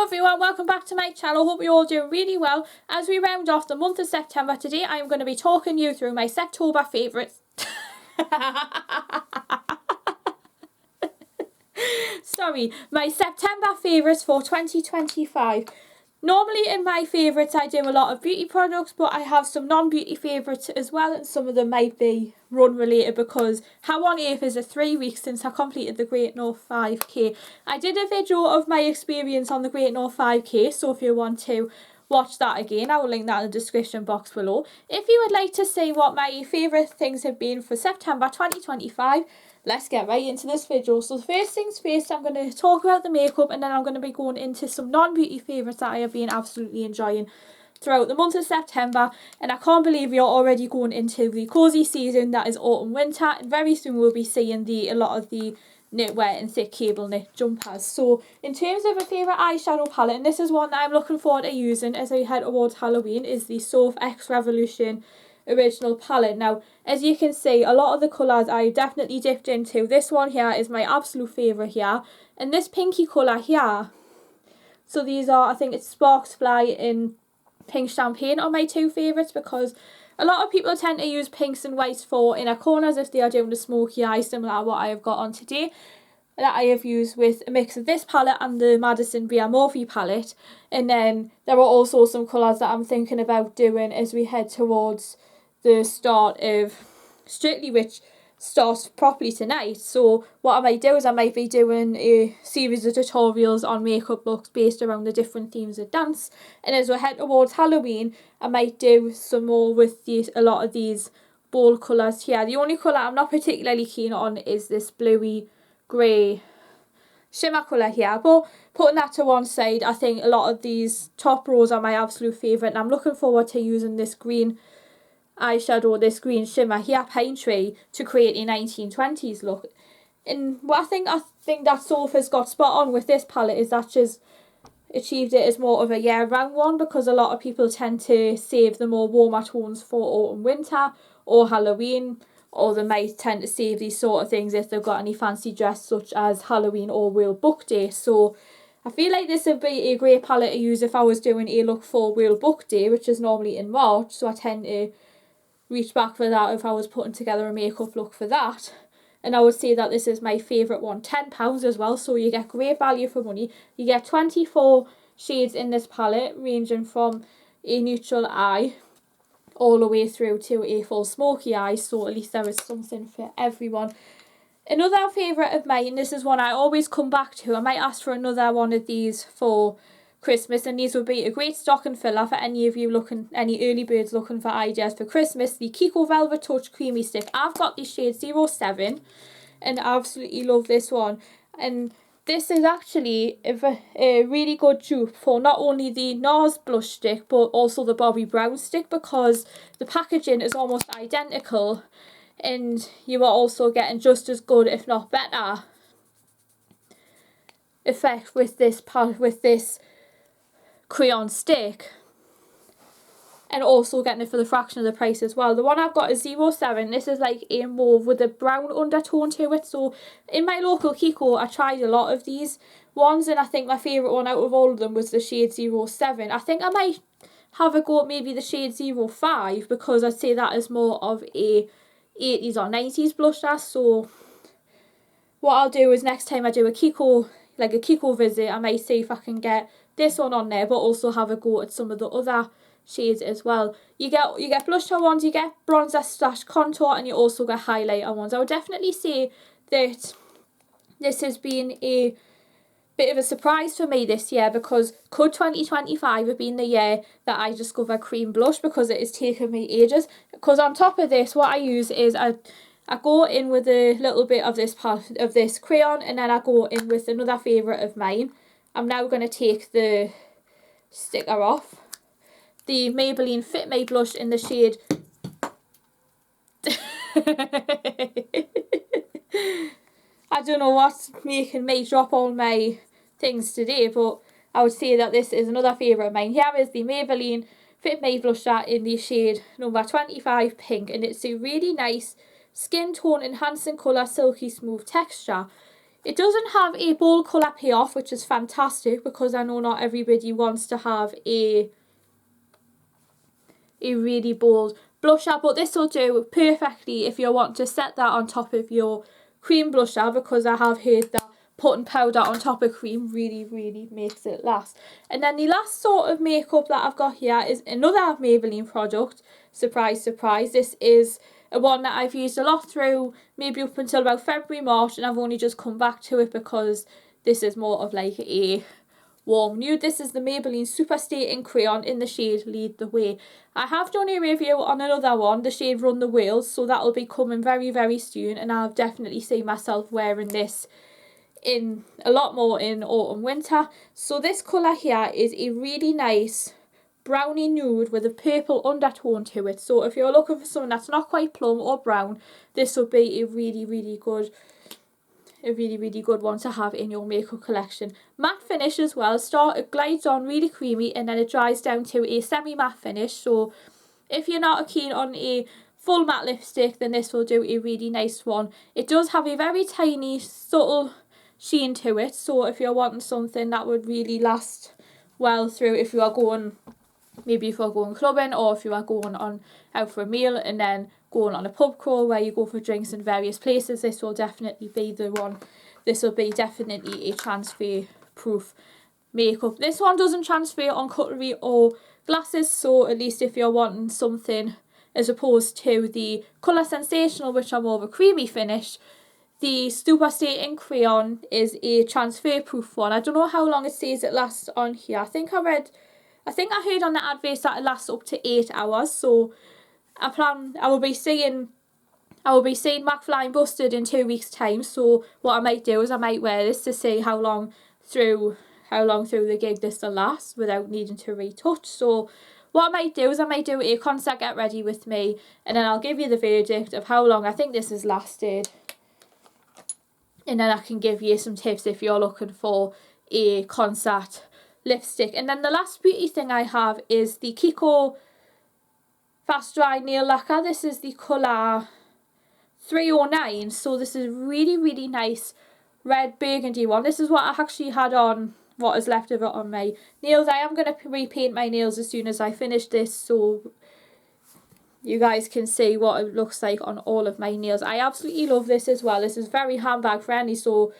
everyone, welcome back to my channel. Hope you're all doing really well. As we round off the month of September today, I am going to be talking you through my Septober favourites. Sorry, my September favourites for 2025. Normally in my favourites I do a lot of beauty products, but I have some non-beauty favourites as well, and some of them might be run related because how on earth is it 3 weeks since I completed the Great North 5k. I did a video of my experience on the Great North 5k, so if you want to watch that again, I will link that in the description box below. If you would like to see what my favourite things have been for September 2025, let's get right into this video. So first things first, I'm going to talk about the makeup, and then I'm going to be going into some non-beauty favourites that I have been absolutely enjoying throughout the month of September. And I can't believe we are already going into the cosy season that is autumn winter, and very soon we'll be seeing a lot of the knitwear and thick cable knit jumpers. So in terms of a favourite eyeshadow palette, and this is one that I'm looking forward to using as I head towards Halloween, is the Soph X Revolution original palette. Now as you can see, a lot of the colours I definitely dipped into. This one here is my absolute favourite here, and this pinky colour here, so these are, I think it's Sparks Fly and Pink Champagne, are my two favourites, because a lot of people tend to use pinks and whites for inner corners if they are doing a smoky eye, similar to what I have got on today, that I have used with a mix of this palette and the Madison Beer Morphe palette. And then there are also some colours that I'm thinking about doing as we head towards the start of Strictly, which starts properly tonight. So what I might do is I might be doing a series of tutorials on makeup looks based around the different themes of dance, and as we head towards Halloween I might do some more with a lot of these bold colours here. The only colour I'm not particularly keen on is this bluey grey shimmer colour here, but putting that to one side, I think a lot of these top rows are my absolute favourite, and I'm looking forward to using this green eyeshadow, this green shimmer here, Pine Tree, to create a 1920s look. And what I think that Soph has got spot on with this palette is that she's achieved it as more of a year-round one, because a lot of people tend to save the more warmer tones for autumn winter or Halloween, or they might tend to save these sort of things if they've got any fancy dress such as Halloween or World Book Day. So I feel like this would be a great palette to use if I was doing a look for World Book Day, which is normally in March, so I tend to reach back for that if I was putting together a makeup look for that. And I would say that this is my favourite one. £10 as well, so you get great value for money. You get 24 shades in this palette, ranging from a neutral eye all the way through to a full smoky eye, so at least there is something for everyone. Another favourite of mine, this is one I always come back to, I might ask for another one of these for Christmas, and these would be a great stocking filler for any of you any early birds looking for ideas for Christmas. The Kiko Velvet Touch Creamy Stick. I've got the shade 07 and I absolutely love this one, and this is actually a really good dupe for not only the NARS blush stick but also the Bobbi Brown stick, because the packaging is almost identical and you are also getting just as good, if not better, effect with this crayon stick, and also getting it for the fraction of the price as well. The one I've got is 07. This is like a mauve with a brown undertone to it. So in my local Kiko I tried a lot of these ones, and I think my favourite one out of all of them was the shade 07. I think I might have a go at maybe the shade 05, because I'd say that is more of a 80s or 90s blusher. So what I'll do is next time I do a Kiko visit, I might see if I can get this one on there, but also have a go at some of the other shades as well. You get blusher ones, you get bronzer / contour, and you also get highlighter ones. I would definitely say that this has been a bit of a surprise for me this year, because could 2025 have been the year that I discovered cream blush, because it has taken me ages. Because on top of this, what I use is I go in with a little bit of this crayon, and then I go in with another favourite of mine. I'm now going to take the sticker off. The Maybelline Fit Me blush in the shade I don't know what's making me drop all my things today, but I would say that this is another favourite of mine. Here is the Maybelline Fit Me blusher in the shade number 25 Pink, and it's a really nice skin tone enhancing colour, silky smooth texture. It doesn't have a bold colour payoff, which is fantastic because I know not everybody wants to have a really bold blusher, but this will do perfectly if you want to set that on top of your cream blusher, because I have heard that putting powder on top of cream really makes it last. And then the last sort of makeup that I've got here is another Maybelline product. Surprise, surprise. This is a one that I've used a lot through maybe up until about February, March, and I've only just come back to it because this is more of like a warm nude. This is the Maybelline Superstay in Crayon in the shade Lead the Way. I have done a review on another one, the shade Run the Wheels, so that will be coming very soon, and I've definitely seen myself wearing this in a lot more in autumn winter. So this colour here is a really nice browny nude with a purple undertone to it. So if you're looking for something that's not quite plum or brown, this would be a really good one to have in your makeup collection. Matte finish as well. It glides on really creamy and then it dries down to a semi matte finish. So if you're not keen on a full matte lipstick, then this will do a really nice one. It does have a very tiny subtle sheen to it, so if you're wanting something that would really last well through, if you are going, maybe if you're going clubbing, or if you are going on out for a meal and then going on a pub crawl where you go for drinks in various places, this will definitely be the one. This will be definitely a transfer proof makeup. This one doesn't transfer on cutlery or glasses, so at least if you're wanting something as opposed to the Colour Sensational, which are more of a creamy finish, the Superstay in Crayon is a transfer proof one. I don't know how long it says it lasts on here. I think I heard on the adverts that it lasts up to 8 hours, so I will be seeing McFly Busted in 2 weeks time. So what I might do is I might wear this to see how long through the gig this will last without needing to retouch. So what I might do is I might do a concert get ready with me, and then I'll give you the verdict of how long I think this has lasted, and then I can give you some tips if you're looking for a concert lipstick. And then the last beauty thing I have is the Kiko Fast Dry Nail Lacquer. This is the colour 309, so this is really nice red burgundy one. This is what I actually had on, what is left of it on my nails. I am going to repaint my nails as soon as I finish this, so you guys can see what it looks like on all of my nails. I absolutely love this as well. This is very handbag friendly, so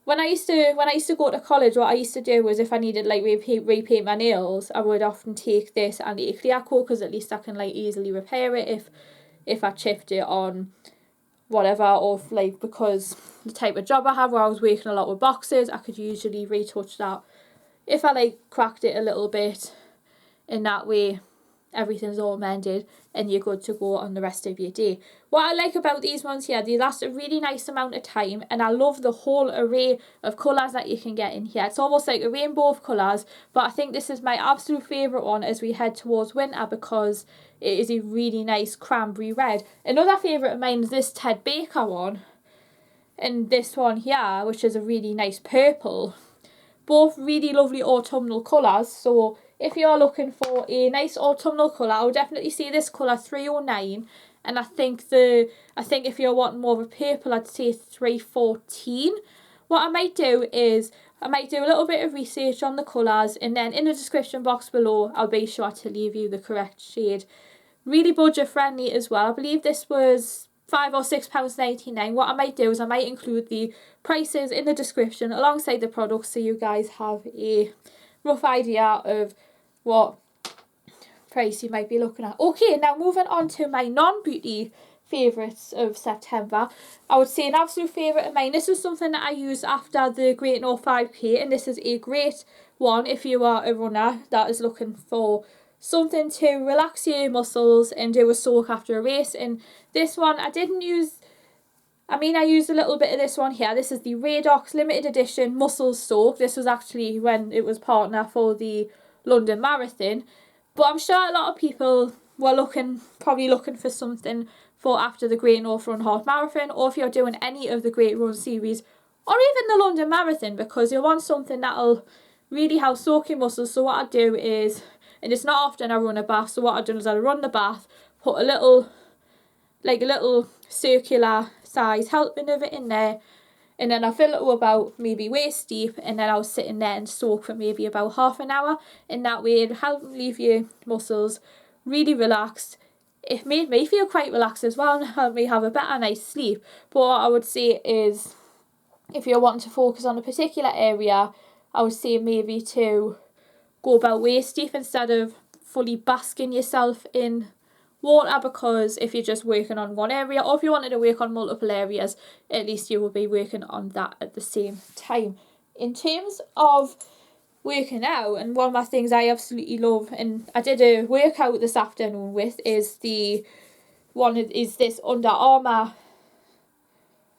when I used to go to college, what I used to do was if I needed like repaint my nails, I would often take this and a clear coat, because at least I can like easily repair it if I chipped it on whatever, or like, because the type of job I have where I was working a lot with boxes, I could usually retouch that if I like cracked it a little bit, in that way everything's all mended and you're good to go on the rest of your day. What I like about these ones here, they last a really nice amount of time, and I love the whole array of colours that you can get in here. It's almost like a rainbow of colours, but I think this is my absolute favourite one as we head towards winter, because it is a really nice cranberry red. Another favourite of mine is this Ted Baker one, and this one here, which is a really nice purple. Both really lovely autumnal colours, so if you're looking for a nice autumnal colour, I would definitely see this colour 309, and I think if you're wanting more of a purple, I'd say 314. What I might do is I might do a little bit of research on the colours, and then in the description box below I'll be sure to leave you the correct shade. Really budget friendly as well. I believe this was £5 or £6.99. What I might do is I might include the prices in the description alongside the products, so you guys have a rough idea of what price you might be looking at. Okay, now moving on to my non-beauty favourites of September. I would say an absolute favourite of mine. This is something that I used after the Great North 5K, and this is a great one if you are a runner that is looking for something to relax your muscles and do a soak after a race. And this one I used a little bit of this one here. This is the Radox limited edition muscle soak. This was actually when it was partner for the London Marathon, but I'm sure a lot of people were probably looking for something for after the Great North Run Half Marathon, or if you're doing any of the Great Run series, or even the London Marathon, because you'll want something that'll really help soak your muscles. So what I do is, and it's not often I run a bath, so what I do is I run the bath, put a little circular size helping of it in there, and then I fill it to about maybe waist deep, and then I'll sit in there and soak for maybe about half an hour, and that way it helps leave your muscles really relaxed. It made me feel quite relaxed as well and helped me have a better night's sleep. But what I would say is, if you're wanting to focus on a particular area, I would say maybe to go about waist deep instead of fully basking yourself in water, because if you're just working on one area, or if you wanted to work on multiple areas, at least you will be working on that at the same time. In terms of working out, and one of my things I absolutely love, and I did a workout this afternoon with, is this Under Armour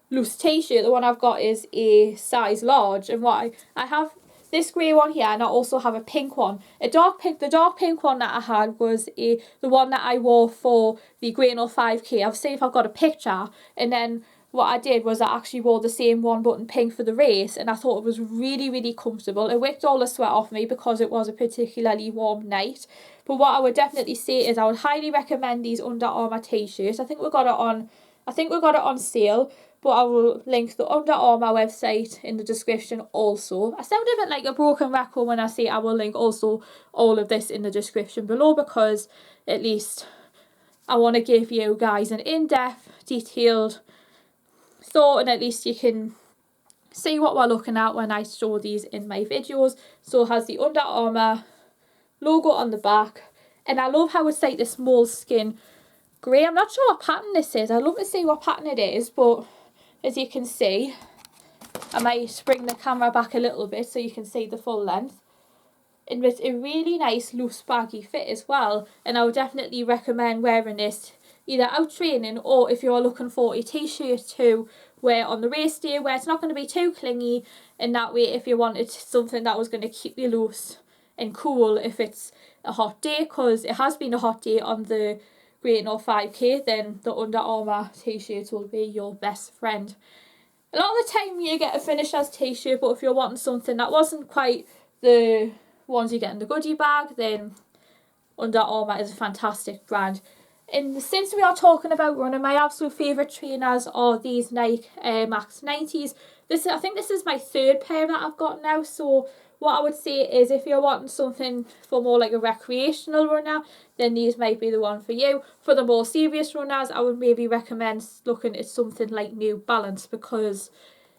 loose t-shirt. The one I've got is a size large, and what I have this grey one here, and I also have a pink one, a dark pink. The dark pink one that I had was the one that I wore for the Grande 5k. I'll see if I've got a picture. And then what I did was I actually wore the same one but in pink for the race, and I thought it was really, really comfortable. It wicked all the sweat off me because it was a particularly warm night. But what I would definitely say is I would highly recommend these Under Armour t-shirts. I think we got it on sale, but I will link the Under Armour website in the description also. I sound a bit like a broken record when I say I will link also all of this in the description below, because at least I want to give you guys an in-depth, detailed thought, and at least you can see what we're looking at when I show these in my videos. So it has the Under Armour logo on the back, and I love how it's like this moleskin grey. I'm not sure what pattern this is. I'd love to see what pattern it is, but as you can see, I might bring the camera back a little bit so you can see the full length. And it's a really nice loose baggy fit as well, and I would definitely recommend wearing this either out training, or if you're looking for a t-shirt to wear on the race day where it's not going to be too clingy, and that way if you wanted something that was going to keep you loose and cool if it's a hot day, because it has been a hot day on the Grande 5k, then the Under Armour t-shirt will be your best friend. A lot of the time you get a finisher's t-shirt, but if you're wanting something that wasn't quite the ones you get in the goodie bag, then Under Armour is a fantastic brand. And since we are talking about running, my absolute favourite trainers are these Nike Air Max 90s. I think this is my third pair that I've got now, so what I would say is if you're wanting something for more like a recreational runner, then these might be the one for you. For the more serious runners, I would maybe recommend looking at something like New Balance, because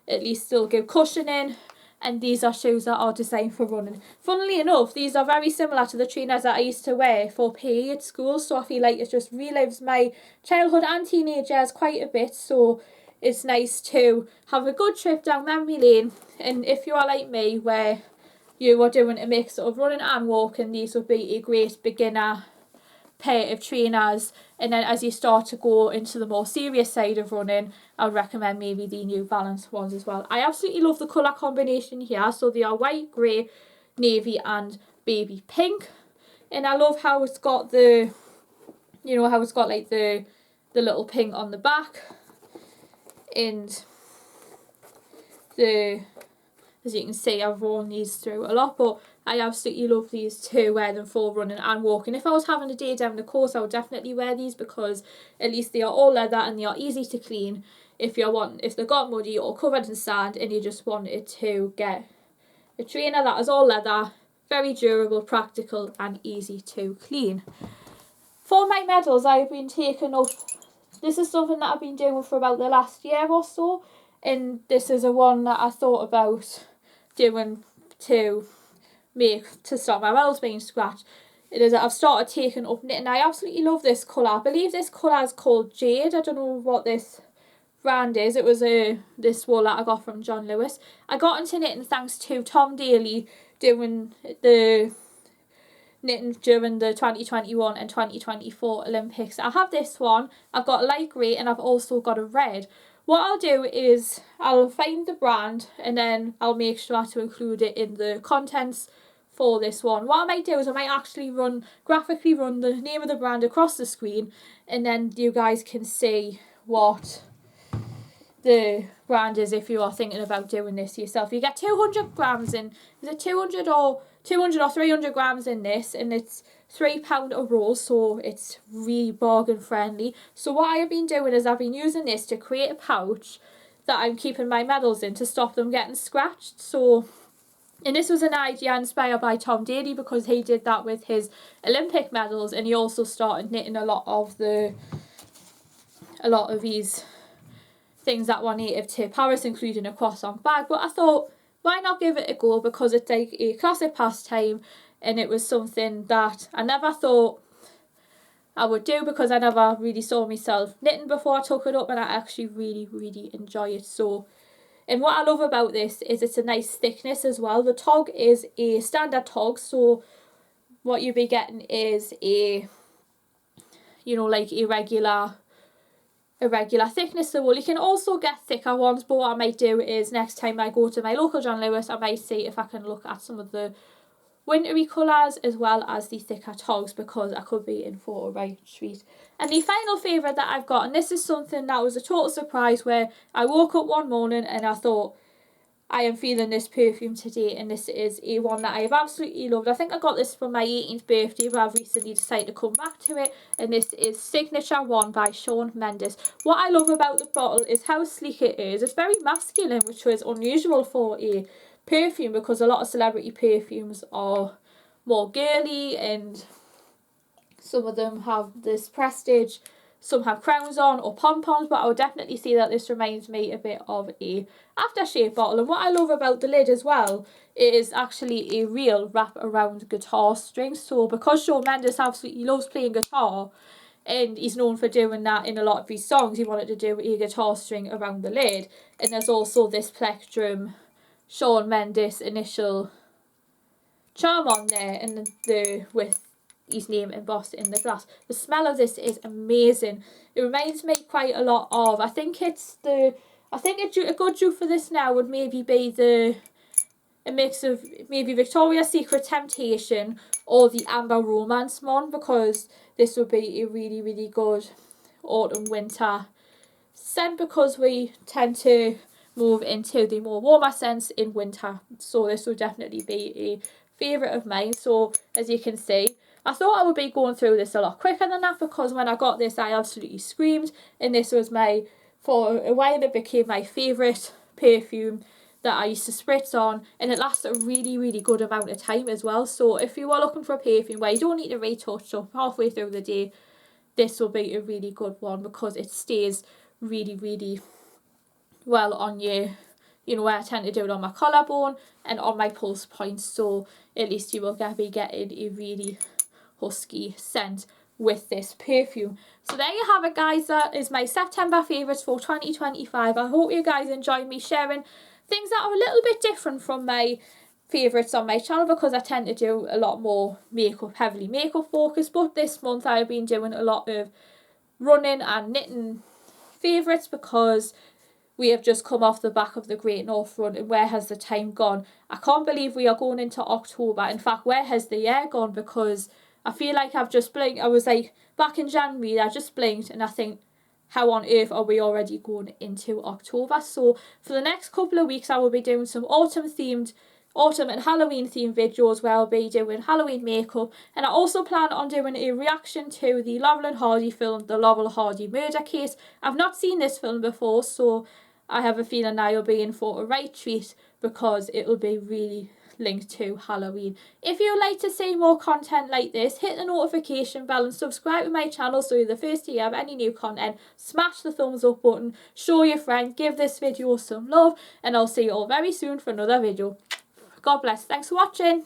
at least they'll give cushioning, and these are shoes that are designed for running. Funnily enough, these are very similar to the trainers that I used to wear for PE at school, so I feel like it just relives my childhood and teenage years quite a bit, so it's nice to have a good trip down memory lane. And if you are like me, where you are doing a mix of running and walking, these would be a great beginner pair of trainers. And then as you start to go into the more serious side of running, I would recommend maybe the New Balance ones as well. I absolutely love the colour combination here. So they are white, grey, navy and baby pink. And I love how it's got the, you know, how it's got like the little pink on the back. And as you can see, I've worn these through a lot, but I absolutely love these to wear them for running and walking. If I was having a day down the course, I would definitely wear these, because at least they are all leather and they are easy to clean. If they got muddy or covered in sand and you just wanted to get a trainer that is all leather, very durable, practical and easy to clean. For my medals, I've been taking up, this is something that I've been doing for about the last year or so, and this is a one that I thought about doing to stop my medals being scratched. It is that I've started taking up knitting. I absolutely love this colour. I believe this colour is called Jade. I don't know what this brand is. It was this wool that I got from John Lewis. I got into knitting thanks to Tom Daly doing the knitting during the 2021 and 2024 Olympics. I have this one. I've got a light grey and I've also got a red. What I'll do is I'll find the brand and then I'll make sure to include it in the contents for this one. What I might do is I might actually graphically run the name of the brand across the screen, and then you guys can see what the brand is if you are thinking about doing this yourself. You get 200 grams in, is it 200 or 300 grams in this, and it's £3 a roll, so it's really bargain friendly. So what I have been doing is I've been using this to create a pouch that I'm keeping my medals in to stop them getting scratched. So, and this was an idea inspired by Tom Daley, because he did that with his Olympic medals, and he also started knitting a lot of these things that were native to Paris, including a croissant bag. But I thought, why not give it a go, because it's like a classic pastime, and it was something that I never thought I would do, because I never really saw myself knitting before I took it up, and I actually really enjoy it. So, and what I love about this is it's a nice thickness as well. The tog is a standard tog, so what you'll be getting is a, you know, like a regular thickness of wool. You can also get thicker ones, but what I might do is next time I go to my local John Lewis, I might see if I can look at some of the wintry colours as well as the thicker togs, because I could be in for a right treat. And the final favourite that I've got, and this is something that was a total surprise, where I woke up one morning and I thought, I am feeling this perfume today, and this is a one that I have absolutely loved. I think I got this for my 18th birthday, but I've recently decided to come back to it, and this is Signature 1 by Shawn Mendes. What I love about the bottle is how sleek it is. It's very masculine, which was unusual for a perfume, because a lot of celebrity perfumes are more girly, and some of them have this prestige, some have crowns on or pom-poms, but I would definitely say that this reminds me a bit of a aftershave bottle. And what I love about the lid as well, it is actually a real wrap around guitar string. So because Shawn Mendes absolutely loves playing guitar, and he's known for doing that in a lot of his songs, he wanted to do a guitar string around the lid. And there's also this plectrum Shawn Mendes initial charm on there, and with his name embossed in the glass. The smell of this is amazing. It reminds me quite a lot of, a good dupe for this now would maybe be a mix of maybe Victoria's Secret Temptation or the Amber Romance one, because this would be a really good autumn winter scent, because we tend to move into the more warmer scents in winter. So this would definitely be a favourite of mine. So as you can see, I thought I would be going through this a lot quicker than that, because when I got this I absolutely screamed, and this was for a while it became my favourite perfume that I used to spritz on, and it lasts a really good amount of time as well. So if you are looking for a perfume where you don't need to retouch up halfway through the day, this will be a really good one, because it stays really well on you. You know, where I tend to do it on my collarbone and on my pulse points, so at least you will be getting a really husky scent with this perfume. So there you have it, guys. That is my September favourites for 2025. I hope you guys enjoy me sharing things that are a little bit different from my favourites on my channel, because I tend to do a lot more heavily makeup focused, but this month I've been doing a lot of running and knitting favourites, because we have just come off the back of the Great North Run, and where has the time gone? I can't believe we are going into October. In fact, where has the year gone? Because I feel like I've just blinked. I was like, back in January, I just blinked, and I think, how on earth are we already going into October? So for the next couple of weeks, I will be doing some autumn and Halloween themed videos, where I'll be doing Halloween makeup, and I also plan on doing a reaction to the Laurel and Hardy film, The Laurel Hardy Murder Case. I've not seen this film before, so I have a feeling I'll be in for a right treat, because it'll be really linked to Halloween. If you'd like to see more content like this, hit the notification bell and subscribe to my channel so you're the first to hear of any new content. Smash the thumbs up button, show your friend, give this video some love, and I'll see you all very soon for another video. God bless. Thanks for watching.